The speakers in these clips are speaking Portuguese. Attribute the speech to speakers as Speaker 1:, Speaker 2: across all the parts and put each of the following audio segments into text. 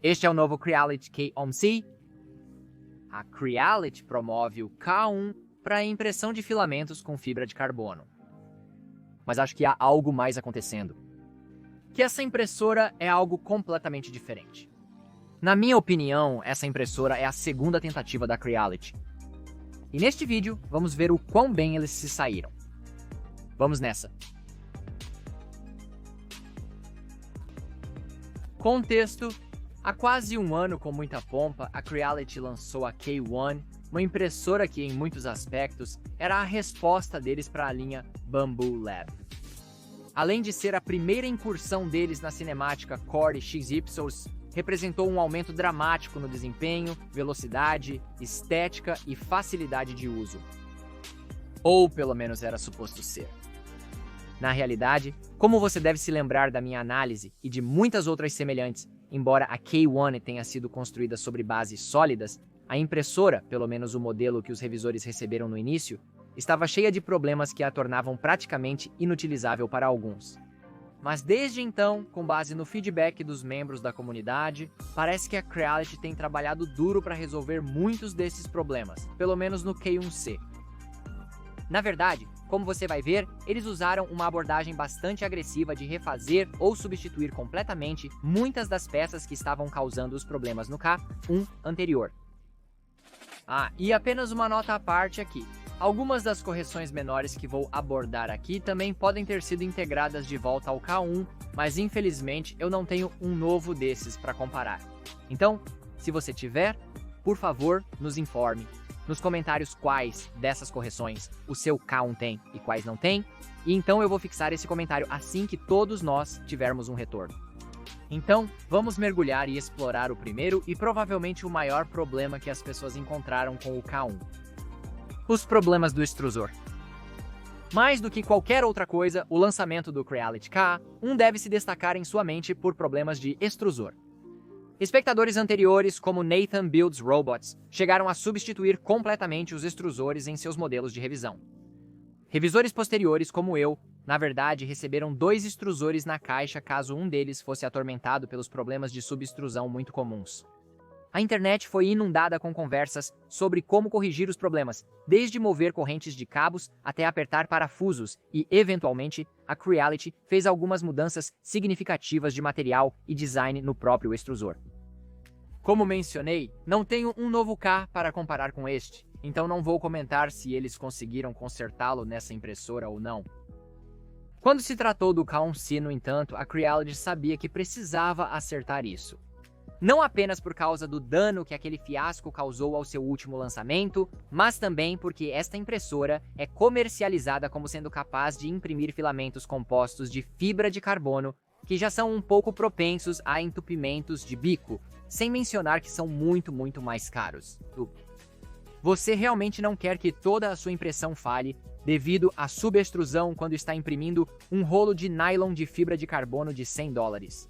Speaker 1: Este é o novo Creality K-OMC. A Creality promove o K1 para impressão de filamentos com fibra de carbono. Mas acho que há algo mais acontecendo. Que essa impressora é algo completamente diferente. Na minha opinião, essa impressora é a segunda tentativa da Creality. E neste vídeo, vamos ver o quão bem eles se saíram. Vamos nessa! Contexto: há quase um ano, com muita pompa, a Creality lançou a K1, uma impressora que, em muitos aspectos, era a resposta deles para a linha Bambu Lab. Além de ser a primeira incursão deles na cinemática Core XY, representou um aumento dramático no desempenho, velocidade, estética e facilidade de uso. Ou pelo menos era suposto ser. Na realidade, como você deve se lembrar da minha análise e de muitas outras semelhantes, embora a K1 tenha sido construída sobre bases sólidas, a impressora, pelo menos o modelo que os revisores receberam no início, estava cheia de problemas que a tornavam praticamente inutilizável para alguns. Mas desde então, com base no feedback dos membros da comunidade, parece que a Creality tem trabalhado duro para resolver muitos desses problemas, pelo menos no K1C. Na verdade, como você vai ver, eles usaram uma abordagem bastante agressiva de refazer ou substituir completamente muitas das peças que estavam causando os problemas no K1 anterior. E apenas uma nota à parte aqui. Algumas das correções menores que vou abordar aqui também podem ter sido integradas de volta ao K1, mas infelizmente eu não tenho um novo desses para comparar. Então, se você tiver, por favor, nos informe nos comentários quais dessas correções o seu K1 tem e quais não tem, e então eu vou fixar esse comentário assim que todos nós tivermos um retorno. Então, vamos mergulhar e explorar o primeiro e provavelmente o maior problema que as pessoas encontraram com o K1. Os problemas do extrusor. Mais do que qualquer outra coisa, o lançamento do Creality K1 deve se destacar em sua mente por problemas de extrusor. Espectadores anteriores, como Nathan Builds Robots, chegaram a substituir completamente os extrusores em seus modelos de revisão. Revisores posteriores, como eu, na verdade, receberam 2 extrusores na caixa caso um deles fosse atormentado pelos problemas de subextrusão muito comuns. A internet foi inundada com conversas sobre como corrigir os problemas, desde mover correntes de cabos até apertar parafusos e, eventualmente, a Creality fez algumas mudanças significativas de material e design no próprio extrusor. Como mencionei, não tenho um novo K para comparar com este, então não vou comentar se eles conseguiram consertá-lo nessa impressora ou não. Quando se tratou do K1C, no entanto, a Creality sabia que precisava acertar isso. Não apenas por causa do dano que aquele fiasco causou ao seu último lançamento, mas também porque esta impressora é comercializada como sendo capaz de imprimir filamentos compostos de fibra de carbono, que já são um pouco propensos a entupimentos de bico, sem mencionar que são muito mais caros. Você realmente não quer que toda a sua impressão falhe devido à subextrusão quando está imprimindo um rolo de nylon de fibra de carbono de $100.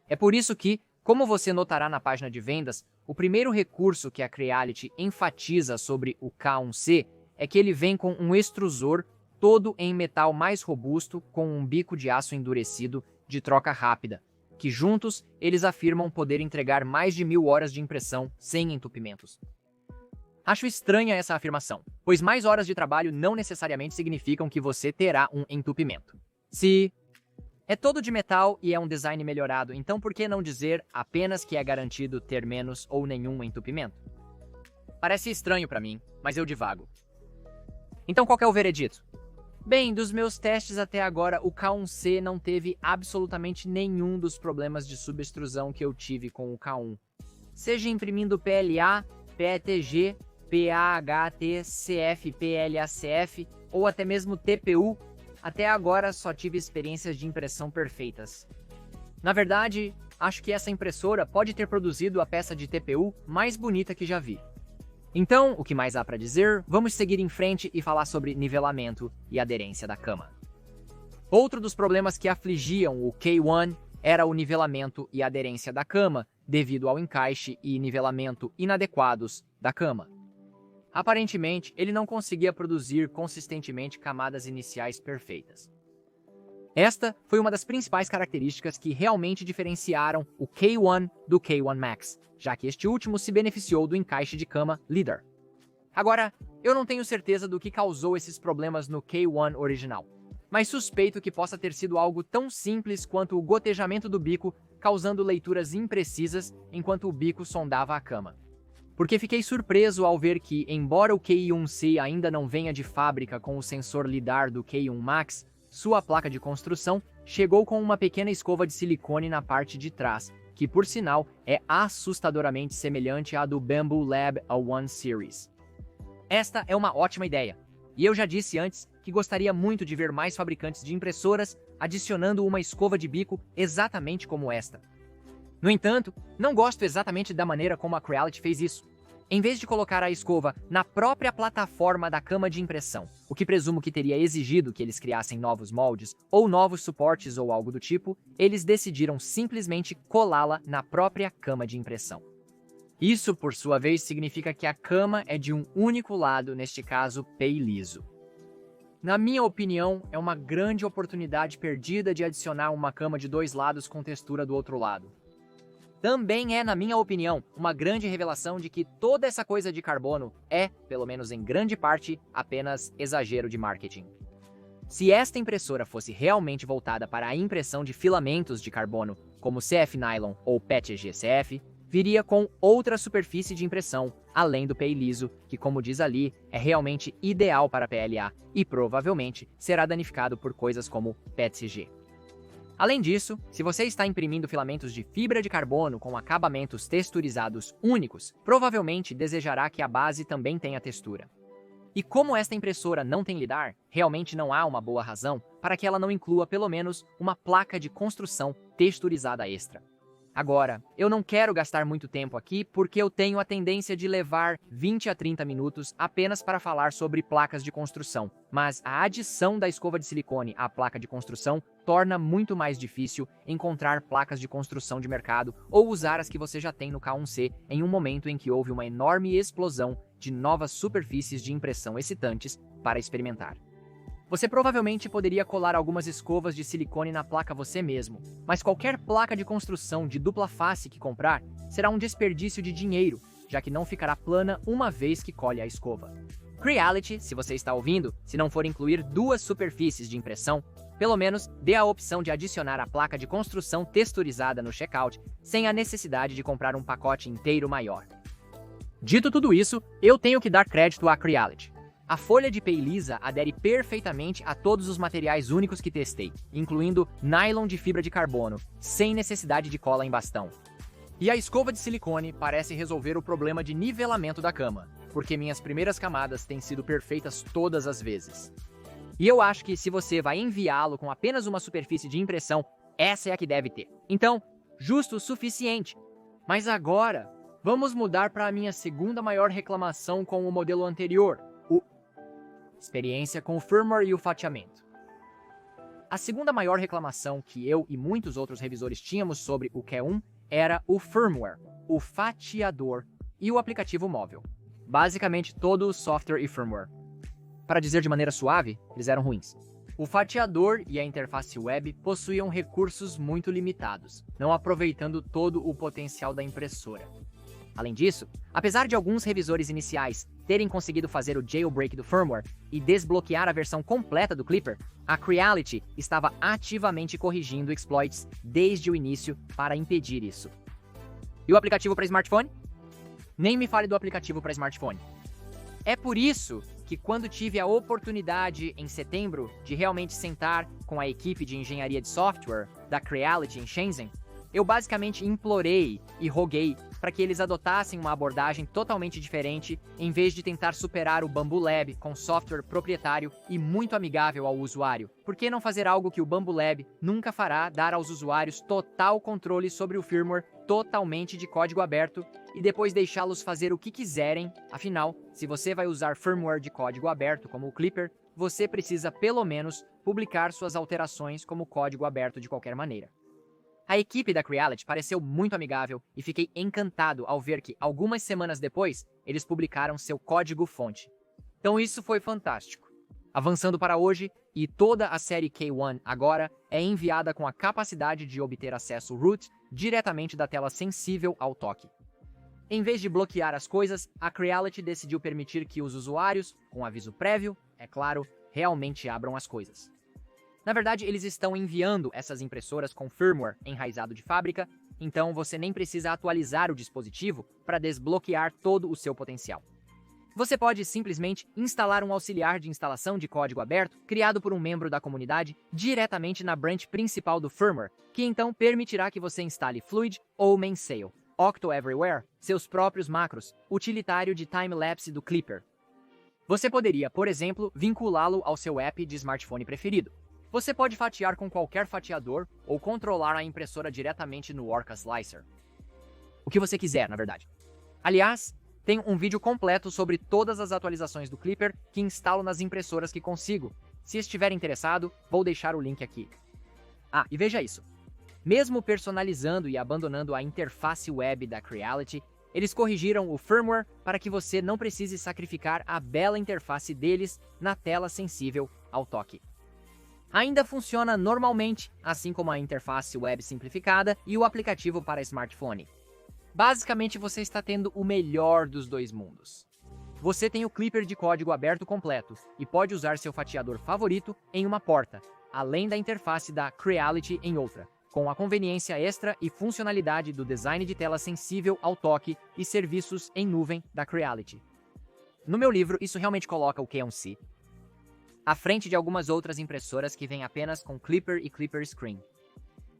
Speaker 1: É por isso que, como você notará na página de vendas, o primeiro recurso que a Creality enfatiza sobre o K1C é que ele vem com um extrusor todo em metal mais robusto com um bico de aço endurecido de troca rápida, que juntos eles afirmam poder entregar mais de 1000 horas de impressão sem entupimentos. Acho estranha essa afirmação, pois mais horas de trabalho não necessariamente significam que você terá um entupimento. Se é todo de metal e é um design melhorado, então por que não dizer apenas que é garantido ter menos ou nenhum entupimento? Parece estranho para mim, mas eu divago. Então qual é o veredito? Bem, dos meus testes até agora, o K1C não teve absolutamente nenhum dos problemas de subextrusão que eu tive com o K1. Seja imprimindo PLA, PETG, PAHT, CF, PLACF ou até mesmo TPU, até agora só tive experiências de impressão perfeitas. Na verdade, acho que essa impressora pode ter produzido a peça de TPU mais bonita que já vi. Então, o que mais há para dizer? Vamos seguir em frente e falar sobre nivelamento e aderência da cama. Outro dos problemas que afligiam o K1 era o nivelamento e aderência da cama, devido ao encaixe e nivelamento inadequados da cama. Aparentemente, ele não conseguia produzir consistentemente camadas iniciais perfeitas. Esta foi uma das principais características que realmente diferenciaram o K1 do K1 Max, já que este último se beneficiou do encaixe de cama Leader. Agora, eu não tenho certeza do que causou esses problemas no K1 original, mas suspeito que possa ter sido algo tão simples quanto o gotejamento do bico causando leituras imprecisas enquanto o bico sondava a cama. Porque fiquei surpreso ao ver que, embora o K1C ainda não venha de fábrica com o sensor LiDAR do K1 Max, sua placa de construção chegou com uma pequena escova de silicone na parte de trás, que por sinal é assustadoramente semelhante à do Bambu Lab A1 Series. Esta é uma ótima ideia, e eu já disse antes que gostaria muito de ver mais fabricantes de impressoras adicionando uma escova de bico exatamente como esta. No entanto, não gosto exatamente da maneira como a Creality fez isso. Em vez de colocar a escova na própria plataforma da cama de impressão, o que presumo que teria exigido que eles criassem novos moldes ou novos suportes ou algo do tipo, eles decidiram simplesmente colá-la na própria cama de impressão. Isso, por sua vez, significa que a cama é de um único lado, neste caso, pei liso. Na minha opinião, é uma grande oportunidade perdida de adicionar uma cama de dois lados com textura do outro lado. Também é, na minha opinião, uma grande revelação de que toda essa coisa de carbono é, pelo menos em grande parte, apenas exagero de marketing. Se esta impressora fosse realmente voltada para a impressão de filamentos de carbono, como CF Nylon ou PETG-CF, viria com outra superfície de impressão, além do pei liso, que, como diz ali, é realmente ideal para PLA e provavelmente será danificado por coisas como PETG. Além disso, se você está imprimindo filamentos de fibra de carbono com acabamentos texturizados únicos, provavelmente desejará que a base também tenha textura. E como esta impressora não tem LiDAR, realmente não há uma boa razão para que ela não inclua pelo menos uma placa de construção texturizada extra. Agora, eu não quero gastar muito tempo aqui porque eu tenho a tendência de levar 20 a 30 minutos apenas para falar sobre placas de construção, mas a adição da escova de silicone à placa de construção torna muito mais difícil encontrar placas de construção de mercado ou usar as que você já tem no K1C em um momento em que houve uma enorme explosão de novas superfícies de impressão excitantes para experimentar. Você provavelmente poderia colar algumas escovas de silicone na placa você mesmo, mas qualquer placa de construção de dupla face que comprar será um desperdício de dinheiro, já que não ficará plana uma vez que colhe a escova. Creality, se você está ouvindo, se não for incluir duas superfícies de impressão, pelo menos dê a opção de adicionar a placa de construção texturizada no checkout, sem a necessidade de comprar um pacote inteiro maior. Dito tudo isso, eu tenho que dar crédito à Creality. A folha de pei lisa adere perfeitamente a todos os materiais únicos que testei, incluindo nylon de fibra de carbono, sem necessidade de cola em bastão. E a escova de silicone parece resolver o problema de nivelamento da cama, porque minhas primeiras camadas têm sido perfeitas todas as vezes. E eu acho que se você vai enviá-lo com apenas uma superfície de impressão, essa é a que deve ter. Então, justo o suficiente. Mas agora, vamos mudar para a minha segunda maior reclamação com o modelo anterior, experiência com o firmware e o fatiamento. A segunda maior reclamação que eu e muitos outros revisores tínhamos sobre o Q1 era o firmware, o fatiador e o aplicativo móvel. Basicamente todo o software e firmware. Para dizer de maneira suave, eles eram ruins. O fatiador e a interface web possuíam recursos muito limitados, não aproveitando todo o potencial da impressora. Além disso, apesar de alguns revisores iniciais terem conseguido fazer o jailbreak do firmware e desbloquear a versão completa do Clipper, a Creality estava ativamente corrigindo exploits desde o início para impedir isso. E o aplicativo para smartphone? Nem me fale do aplicativo para smartphone. É por isso que quando tive a oportunidade em setembro de realmente sentar com a equipe de engenharia de software da Creality em Shenzhen, eu basicamente implorei e roguei para que eles adotassem uma abordagem totalmente diferente em vez de tentar superar o Bambu Lab com software proprietário e muito amigável ao usuário. Por que não fazer algo que o Bambu Lab nunca fará, dar aos usuários total controle sobre o firmware totalmente de código aberto e depois deixá-los fazer o que quiserem? Afinal, se você vai usar firmware de código aberto como o Clipper, você precisa pelo menos publicar suas alterações como código aberto de qualquer maneira. A equipe da Creality pareceu muito amigável e fiquei encantado ao ver que, algumas semanas depois, eles publicaram seu código-fonte. Então isso foi fantástico. Avançando para hoje, e toda a série K1 agora é enviada com a capacidade de obter acesso root diretamente da tela sensível ao toque. Em vez de bloquear as coisas, a Creality decidiu permitir que os usuários, com aviso prévio, é claro, realmente abram as coisas. Na verdade, eles estão enviando essas impressoras com firmware enraizado de fábrica, então você nem precisa atualizar o dispositivo para desbloquear todo o seu potencial. Você pode simplesmente instalar um auxiliar de instalação de código aberto criado por um membro da comunidade diretamente na branch principal do firmware, que então permitirá que você instale Fluid ou Mainsail, Octo Everywhere, seus próprios macros, utilitário de time-lapse do Clipper. Você poderia, por exemplo, vinculá-lo ao seu app de smartphone preferido. Você pode fatiar com qualquer fatiador ou controlar a impressora diretamente no Orca Slicer. O que você quiser, na verdade. Aliás, tem um vídeo completo sobre todas as atualizações do Clipper que instalo nas impressoras que consigo. Se estiver interessado, vou deixar o link aqui. Ah, e veja isso. Mesmo personalizando e abandonando a interface web da Creality, eles corrigiram o firmware para que você não precise sacrificar a bela interface deles na tela sensível ao toque. Ainda funciona normalmente, assim como a interface web simplificada e o aplicativo para smartphone. Basicamente, você está tendo o melhor dos dois mundos. Você tem o Clipper de código aberto completo e pode usar seu fatiador favorito em uma porta, além da interface da Creality em outra, com a conveniência extra e funcionalidade do design de tela sensível ao toque e serviços em nuvem da Creality. No meu livro, isso realmente coloca o K1C à frente de algumas outras impressoras que vêm apenas com Clipper e Clipper Screen.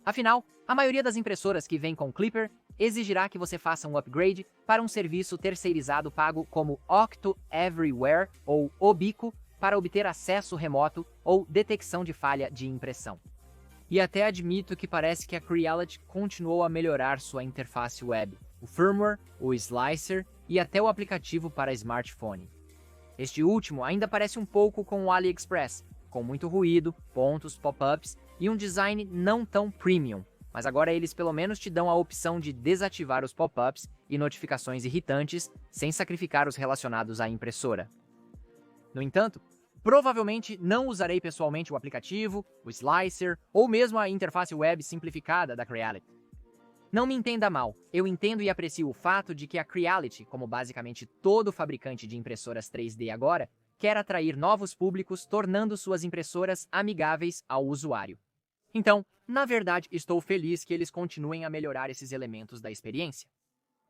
Speaker 1: Afinal, a maioria das impressoras que vêm com Clipper exigirá que você faça um upgrade para um serviço terceirizado pago como Octo Everywhere ou Obico para obter acesso remoto ou detecção de falha de impressão. E até admito que parece que a Creality continuou a melhorar sua interface web, o firmware, o slicer e até o aplicativo para smartphone. Este último ainda parece um pouco com o AliExpress, com muito ruído, pontos, pop-ups e um design não tão premium, mas agora eles pelo menos te dão a opção de desativar os pop-ups e notificações irritantes sem sacrificar os relacionados à impressora. No entanto, provavelmente não usarei pessoalmente o aplicativo, o slicer ou mesmo a interface web simplificada da Creality. Não me entenda mal, eu entendo e aprecio o fato de que a Creality, como basicamente todo fabricante de impressoras 3D agora, quer atrair novos públicos tornando suas impressoras amigáveis ao usuário. Então, na verdade, estou feliz que eles continuem a melhorar esses elementos da experiência.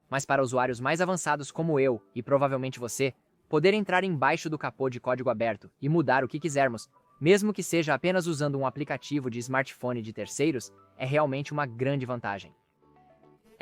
Speaker 1: Mas para usuários mais avançados como eu, e provavelmente você, poder entrar embaixo do capô de código aberto e mudar o que quisermos, mesmo que seja apenas usando um aplicativo de smartphone de terceiros, é realmente uma grande vantagem.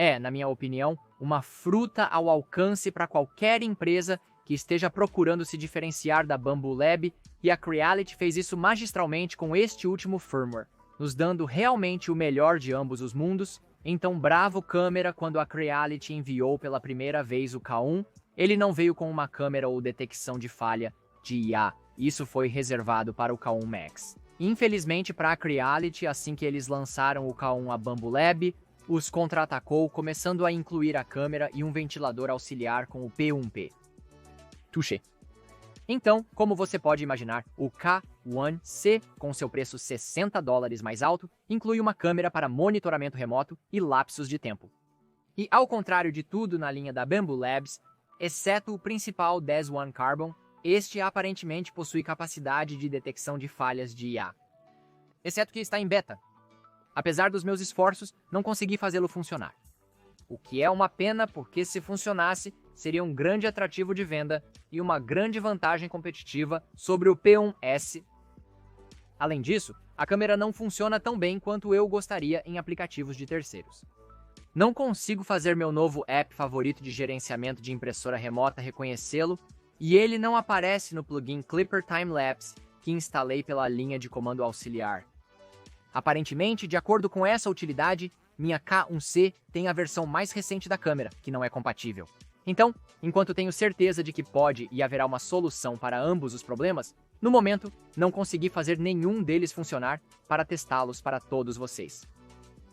Speaker 1: É, na minha opinião, uma fruta ao alcance para qualquer empresa que esteja procurando se diferenciar da Bambu Lab, e a Creality fez isso magistralmente com este último firmware, nos dando realmente o melhor de ambos os mundos. Então bravo câmera quando a Creality enviou pela primeira vez o K1, ele não veio com uma câmera ou detecção de falha de IA, isso foi reservado para o K1 Max. Infelizmente para a Creality, assim que eles lançaram o K1 a Bambu Lab, os contra-atacou, começando a incluir a câmera e um ventilador auxiliar com o P1P. Touché. Então, como você pode imaginar, o K1C, com seu preço $60 mais alto, inclui uma câmera para monitoramento remoto e lapsos de tempo. E ao contrário de tudo na linha da Bambu Labs, exceto o principal Des One Carbon, este aparentemente possui capacidade de detecção de falhas de IA. Exceto que está em beta. Apesar dos meus esforços, não consegui fazê-lo funcionar. O que é uma pena porque se funcionasse, seria um grande atrativo de venda e uma grande vantagem competitiva sobre o P1S. Além disso, a câmera não funciona tão bem quanto eu gostaria em aplicativos de terceiros. Não consigo fazer meu novo app favorito de gerenciamento de impressora remota reconhecê-lo, e ele não aparece no plugin Clipper Time-Lapse que instalei pela linha de comando auxiliar. Aparentemente, de acordo com essa utilidade, minha K1C tem a versão mais recente da câmera, que não é compatível. Então, enquanto tenho certeza de que pode e haverá uma solução para ambos os problemas, no momento, não consegui fazer nenhum deles funcionar para testá-los para todos vocês.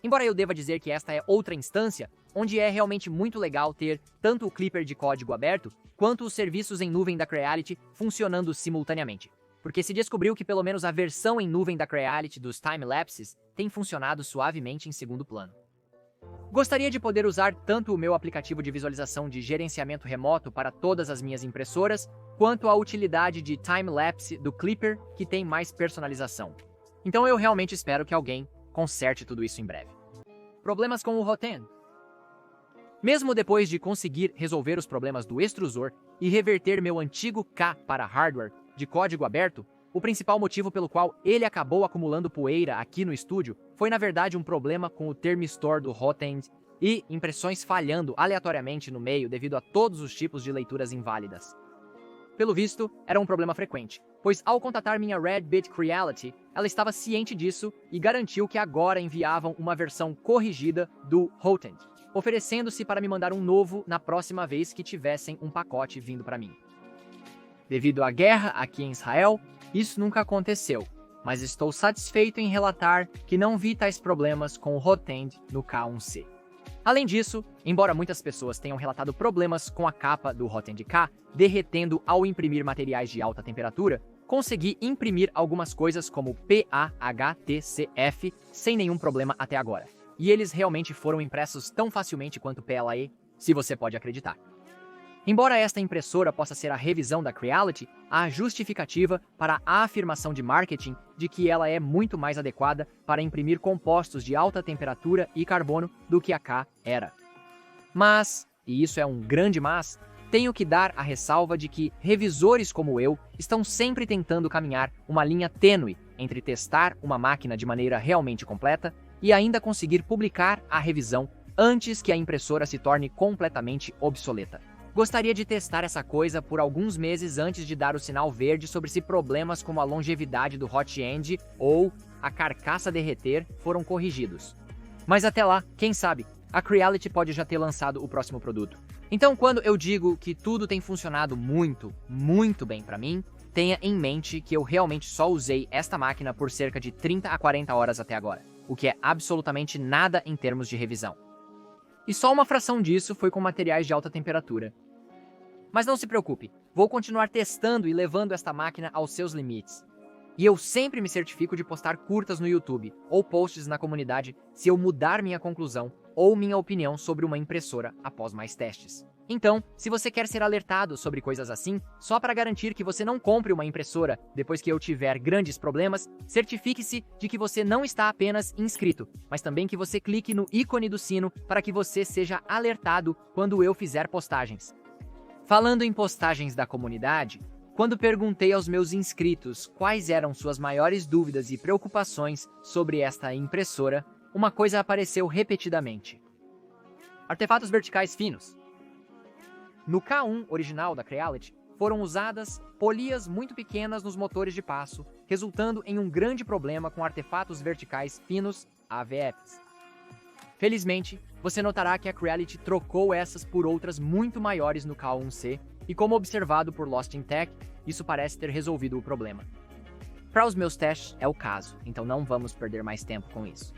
Speaker 1: Embora eu deva dizer que esta é outra instância, onde é realmente muito legal ter tanto o Clipper de código aberto, quanto os serviços em nuvem da Creality funcionando simultaneamente. porque se descobriu que pelo menos a versão em nuvem da Creality dos timelapses tem funcionado suavemente em segundo plano. Gostaria de poder usar tanto o meu aplicativo de visualização de gerenciamento remoto para todas as minhas impressoras, quanto a utilidade de timelapse do Clipper, que tem mais personalização. Então eu realmente espero que alguém conserte tudo isso em breve. Problemas com o Hotend. Mesmo depois de conseguir resolver os problemas do extrusor e reverter meu antigo K para hardware de código aberto, o principal motivo pelo qual ele acabou acumulando poeira aqui no estúdio foi na verdade um problema com o termistor do Hotend e impressões falhando aleatoriamente no meio devido a todos os tipos de leituras inválidas. Pelo visto, era um problema frequente, pois ao contatar minha Redbit Creality, ela estava ciente disso e garantiu que agora enviavam uma versão corrigida do Hotend, oferecendo-se para me mandar um novo na próxima vez que tivessem um pacote vindo para mim. Devido à guerra aqui em Israel, isso nunca aconteceu, mas estou satisfeito em relatar que não vi tais problemas com o Hotend no K1C. Além disso, embora muitas pessoas tenham relatado problemas com a capa do Hotend K derretendo ao imprimir materiais de alta temperatura, consegui imprimir algumas coisas como PAHTCF sem nenhum problema até agora. E eles realmente foram impressos tão facilmente quanto PLA, se você pode acreditar. Embora esta impressora possa ser a revisão da Creality, há justificativa para a afirmação de marketing de que ela é muito mais adequada para imprimir compostos de alta temperatura e carbono do que a K era. Mas, e isso é um grande mas, tenho que dar a ressalva de que revisores como eu estão sempre tentando caminhar uma linha tênue entre testar uma máquina de maneira realmente completa e ainda conseguir publicar a revisão antes que a impressora se torne completamente obsoleta. Gostaria de testar essa coisa por alguns meses antes de dar o sinal verde sobre se problemas como a longevidade do Hotend ou a carcaça derreter foram corrigidos. Mas até lá, quem sabe, a Creality pode já ter lançado o próximo produto. Então, quando eu digo que tudo tem funcionado muito, muito bem para mim, tenha em mente que eu realmente só usei esta máquina por cerca de 30 a 40 horas até agora, o que é absolutamente nada em termos de revisão. E só uma fração disso foi com materiais de alta temperatura. Mas não se preocupe, vou continuar testando e levando esta máquina aos seus limites. E eu sempre me certifico de postar curtas no YouTube ou posts na comunidade se eu mudar minha conclusão ou minha opinião sobre uma impressora após mais testes. Então, se você quer ser alertado sobre coisas assim, só para garantir que você não compre uma impressora depois que eu tiver grandes problemas, certifique-se de que você não está apenas inscrito, mas também que você clique no ícone do sino para que você seja alertado quando eu fizer postagens. Falando em postagens da comunidade, quando perguntei aos meus inscritos quais eram suas maiores dúvidas e preocupações sobre esta impressora, uma coisa apareceu repetidamente. Artefatos verticais finos. No K1 original da Creality, foram usadas polias muito pequenas nos motores de passo, resultando em um grande problema com artefatos verticais finos, AVFs. Felizmente, você notará que a Creality trocou essas por outras muito maiores no K1C, e como observado por Lost in Tech, isso parece ter resolvido o problema. Para os meus testes é o caso, então não vamos perder mais tempo com isso.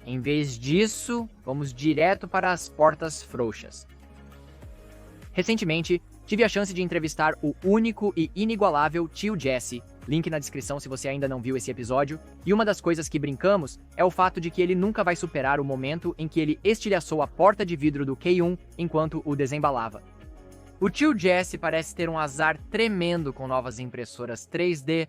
Speaker 1: Em vez disso, vamos direto para as portas frouxas. Recentemente, tive a chance de entrevistar o único e inigualável tio Jesse, link na descrição se você ainda não viu esse episódio, e uma das coisas que brincamos é o fato de que ele nunca vai superar o momento em que ele estilhaçou a porta de vidro do K1 enquanto o desembalava. O tio Jesse parece ter um azar tremendo com novas impressoras 3D,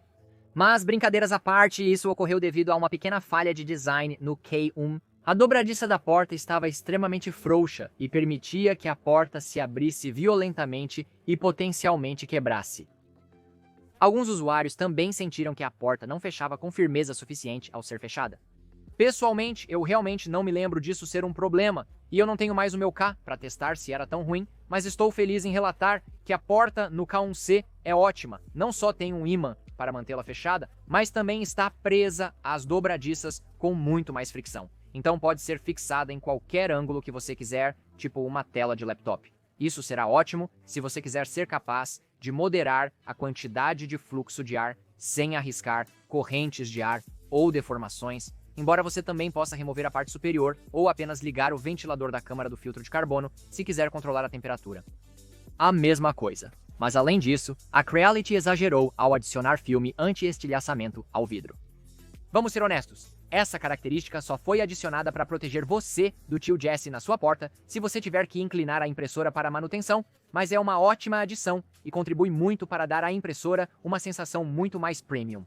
Speaker 1: mas brincadeiras à parte, isso ocorreu devido a uma pequena falha de design no K1. A dobradiça da porta estava extremamente frouxa e permitia que a porta se abrisse violentamente e potencialmente quebrasse. Alguns usuários também sentiram que a porta não fechava com firmeza suficiente ao ser fechada. Pessoalmente, eu realmente não me lembro disso ser um problema, e eu não tenho mais o meu K para testar se era tão ruim, mas estou feliz em relatar que a porta no K1C é ótima. Não só tem um ímã para mantê-la fechada, mas também está presa às dobradiças com muito mais fricção. Então pode ser fixada em qualquer ângulo que você quiser, tipo uma tela de laptop. Isso será ótimo se você quiser ser capaz de moderar a quantidade de fluxo de ar sem arriscar correntes de ar ou deformações, embora você também possa remover a parte superior ou apenas ligar o ventilador da câmara do filtro de carbono se quiser controlar a temperatura. A mesma coisa. Mas além disso, a Creality exagerou ao adicionar filme anti-estilhaçamento ao vidro. Vamos ser honestos, essa característica só foi adicionada para proteger você do tio Jesse na sua porta se você tiver que inclinar a impressora para manutenção, mas é uma ótima adição e contribui muito para dar à impressora uma sensação muito mais premium.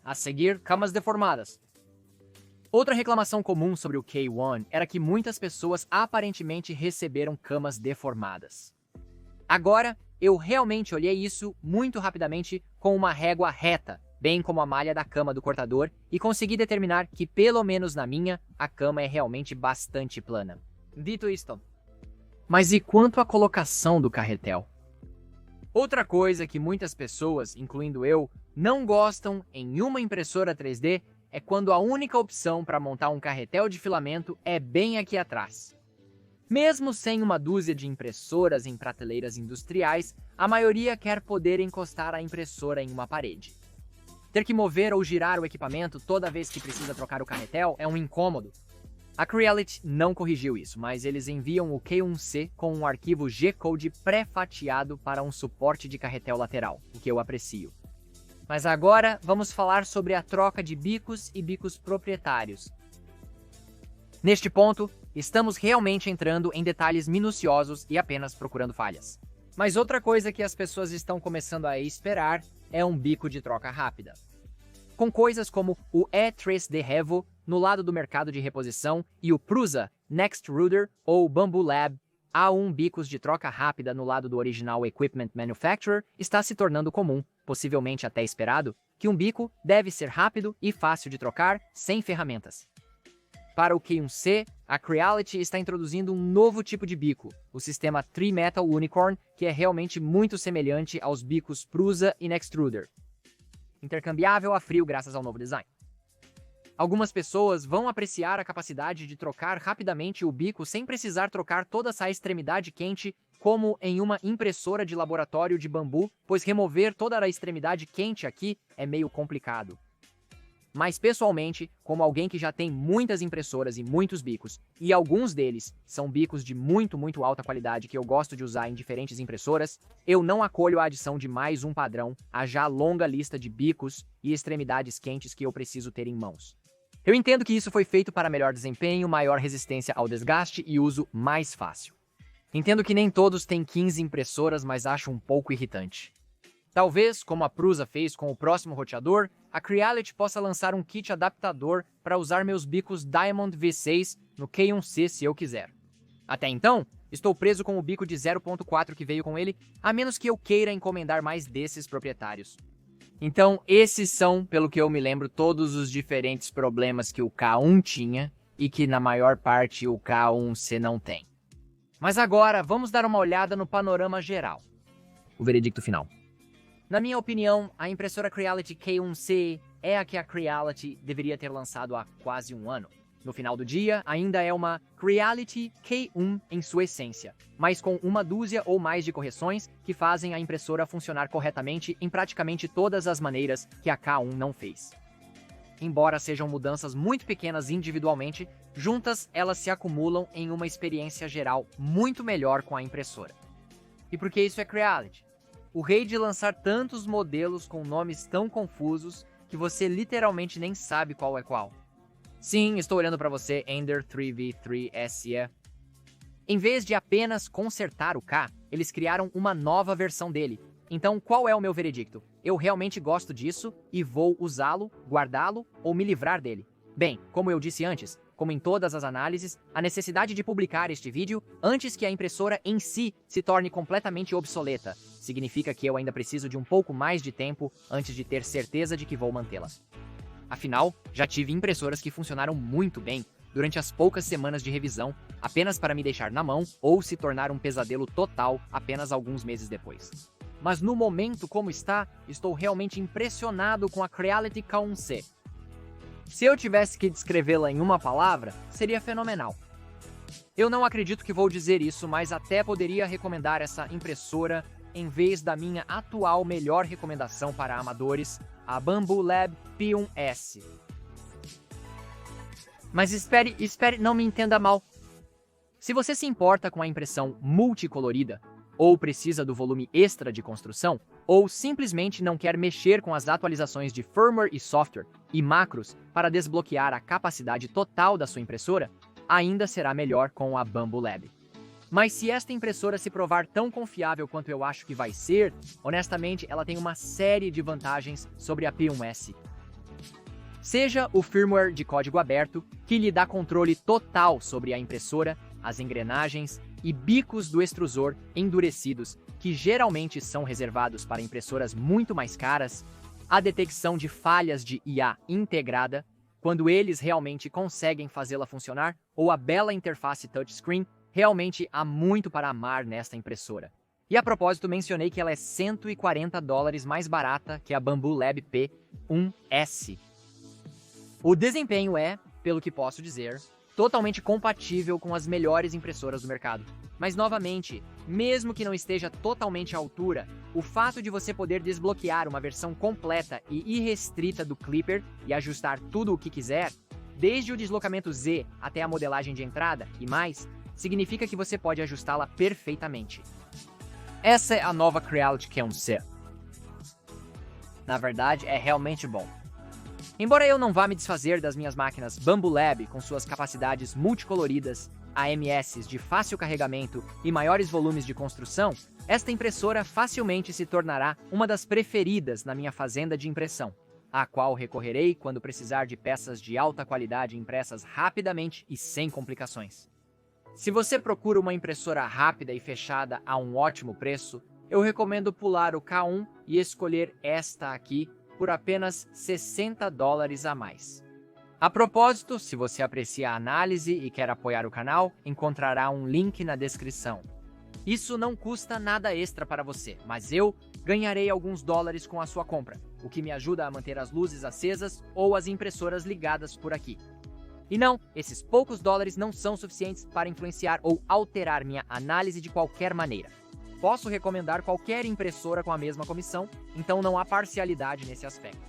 Speaker 1: A seguir, camas deformadas. Outra reclamação comum sobre o K1 era que muitas pessoas aparentemente receberam camas deformadas. Agora, eu realmente olhei isso muito rapidamente com uma régua reta, bem como a malha da cama do cortador, e consegui determinar que, pelo menos na minha, a cama é realmente bastante plana. Dito isto. Mas e quanto à colocação do carretel? Outra coisa que muitas pessoas, incluindo eu, não gostam em uma impressora 3D é quando a única opção para montar um carretel de filamento é bem aqui atrás. Mesmo sem uma dúzia de impressoras em prateleiras industriais, a maioria quer poder encostar a impressora em uma parede. Ter que mover ou girar o equipamento toda vez que precisa trocar o carretel é um incômodo. A Creality não corrigiu isso, mas eles enviam o K1C com um arquivo G-Code pré-fatiado para um suporte de carretel lateral, o que eu aprecio. Mas agora vamos falar sobre a troca de bicos e bicos proprietários. Neste ponto, estamos realmente entrando em detalhes minuciosos e apenas procurando falhas. Mas outra coisa que as pessoas estão começando a esperar é um bico de troca rápida. Com coisas como o E3D Revo no lado do mercado de reposição e o Prusa Nextruder ou Bamboo Lab A1 bicos de troca rápida no lado do original Equipment Manufacturer está se tornando comum, possivelmente até esperado, que um bico deve ser rápido e fácil de trocar sem ferramentas. Para o K1C, a Creality está introduzindo um novo tipo de bico, o sistema Tri-Metal Unicorn, que é realmente muito semelhante aos bicos Prusa e Nextruder. Intercambiável a frio graças ao novo design. Algumas pessoas vão apreciar a capacidade de trocar rapidamente o bico sem precisar trocar toda essa extremidade quente, como em uma impressora de laboratório de bambu, pois remover toda a extremidade quente aqui é meio complicado. Mas pessoalmente, como alguém que já tem muitas impressoras e muitos bicos, e alguns deles são bicos de muito alta qualidade que eu gosto de usar em diferentes impressoras, eu não acolho a adição de mais um padrão à já longa lista de bicos e extremidades quentes que eu preciso ter em mãos. Eu entendo que isso foi feito para melhor desempenho, maior resistência ao desgaste e uso mais fácil. Entendo que nem todos têm 15 impressoras, mas acho um pouco irritante. Talvez, como a Prusa fez com o próximo roteador, a Creality possa lançar um kit adaptador para usar meus bicos Diamond V6 no K1C se eu quiser. Até então, estou preso com o bico de 0.4 que veio com ele, a menos que eu queira encomendar mais desses proprietários. Então, esses são, pelo que eu me lembro, todos os diferentes problemas que o K1 tinha e que na maior parte o K1C não tem. Mas agora, vamos dar uma olhada no panorama geral. O veredicto final. Na minha opinião, a impressora Creality K1C é a que a Creality deveria ter lançado há quase um ano. No final do dia, ainda é uma Creality K1 em sua essência, mas com uma dúzia ou mais de correções que fazem a impressora funcionar corretamente em praticamente todas as maneiras que a K1 não fez. Embora sejam mudanças muito pequenas individualmente, juntas elas se acumulam em uma experiência geral muito melhor com a impressora. E por que isso é Creality? O rei de lançar tantos modelos com nomes tão confusos que você literalmente nem sabe qual é qual. Sim, estou olhando para você, Ender 3v3 SE. Em vez de apenas consertar o K, eles criaram uma nova versão dele. Então, qual é o meu veredicto? Eu realmente gosto disso e vou usá-lo, guardá-lo ou me livrar dele. Bem, como eu disse antes, como em todas as análises, a necessidade de publicar este vídeo antes que a impressora em si se torne completamente obsoleta significa que eu ainda preciso de um pouco mais de tempo antes de ter certeza de que vou mantê-la. Afinal, já tive impressoras que funcionaram muito bem durante as poucas semanas de revisão, apenas para me deixar na mão ou se tornar um pesadelo total apenas alguns meses depois. Mas no momento como está, estou realmente impressionado com a Creality K1C. Se eu tivesse que descrevê-la em uma palavra, seria fenomenal. Eu não acredito que vou dizer isso, mas até poderia recomendar essa impressora em vez da minha atual melhor recomendação para amadores, a Bamboo Lab P1S. Mas espere, não me entenda mal. Se você se importa com a impressão multicolorida, ou precisa do volume extra de construção, ou simplesmente não quer mexer com as atualizações de firmware e software e macros para desbloquear a capacidade total da sua impressora, ainda será melhor com a Bambu Lab. Mas se esta impressora se provar tão confiável quanto eu acho que vai ser, honestamente ela tem uma série de vantagens sobre a P1S. Seja o firmware de código aberto, que lhe dá controle total sobre a impressora, as engrenagens e bicos do extrusor endurecidos, que geralmente são reservados para impressoras muito mais caras, a detecção de falhas de IA integrada, quando eles realmente conseguem fazê-la funcionar, ou a bela interface touchscreen, realmente há muito para amar nesta impressora. E a propósito, mencionei que ela é $140 mais barata que a Bambu Lab P1S. O desempenho é, pelo que posso dizer, totalmente compatível com as melhores impressoras do mercado. Mas novamente, mesmo que não esteja totalmente à altura, o fato de você poder desbloquear uma versão completa e irrestrita do Klipper e ajustar tudo o que quiser, desde o deslocamento Z até a modelagem de entrada e mais, significa que você pode ajustá-la perfeitamente. Essa é a nova Creality K1C. Na verdade, é realmente bom. Embora eu não vá me desfazer das minhas máquinas Bambu Lab com suas capacidades multicoloridas, AMS de fácil carregamento e maiores volumes de construção, esta impressora facilmente se tornará uma das preferidas na minha fazenda de impressão, a qual recorrerei quando precisar de peças de alta qualidade impressas rapidamente e sem complicações. Se você procura uma impressora rápida e fechada a um ótimo preço, eu recomendo pular o K1 e escolher esta aqui por apenas $60 a mais. A propósito, se você aprecia a análise e quer apoiar o canal, encontrará um link na descrição. Isso não custa nada extra para você, mas eu ganharei alguns dólares com a sua compra, o que me ajuda a manter as luzes acesas ou as impressoras ligadas por aqui. E não, esses poucos dólares não são suficientes para influenciar ou alterar minha análise de qualquer maneira. Posso recomendar qualquer impressora com a mesma comissão, então não há parcialidade nesse aspecto.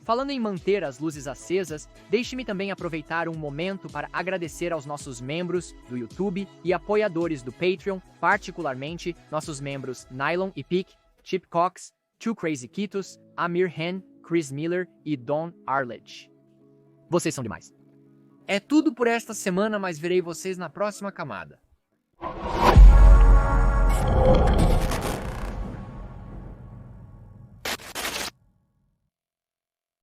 Speaker 1: Falando em manter as luzes acesas, deixe-me também aproveitar um momento para agradecer aos nossos membros do YouTube e apoiadores do Patreon, particularmente nossos membros Nylon e Pick, Chip Cox, Two Crazy Kitos, Amir Hen, Chris Miller e Don Arledge. Vocês são demais. É tudo por esta semana, mas verei vocês na próxima camada.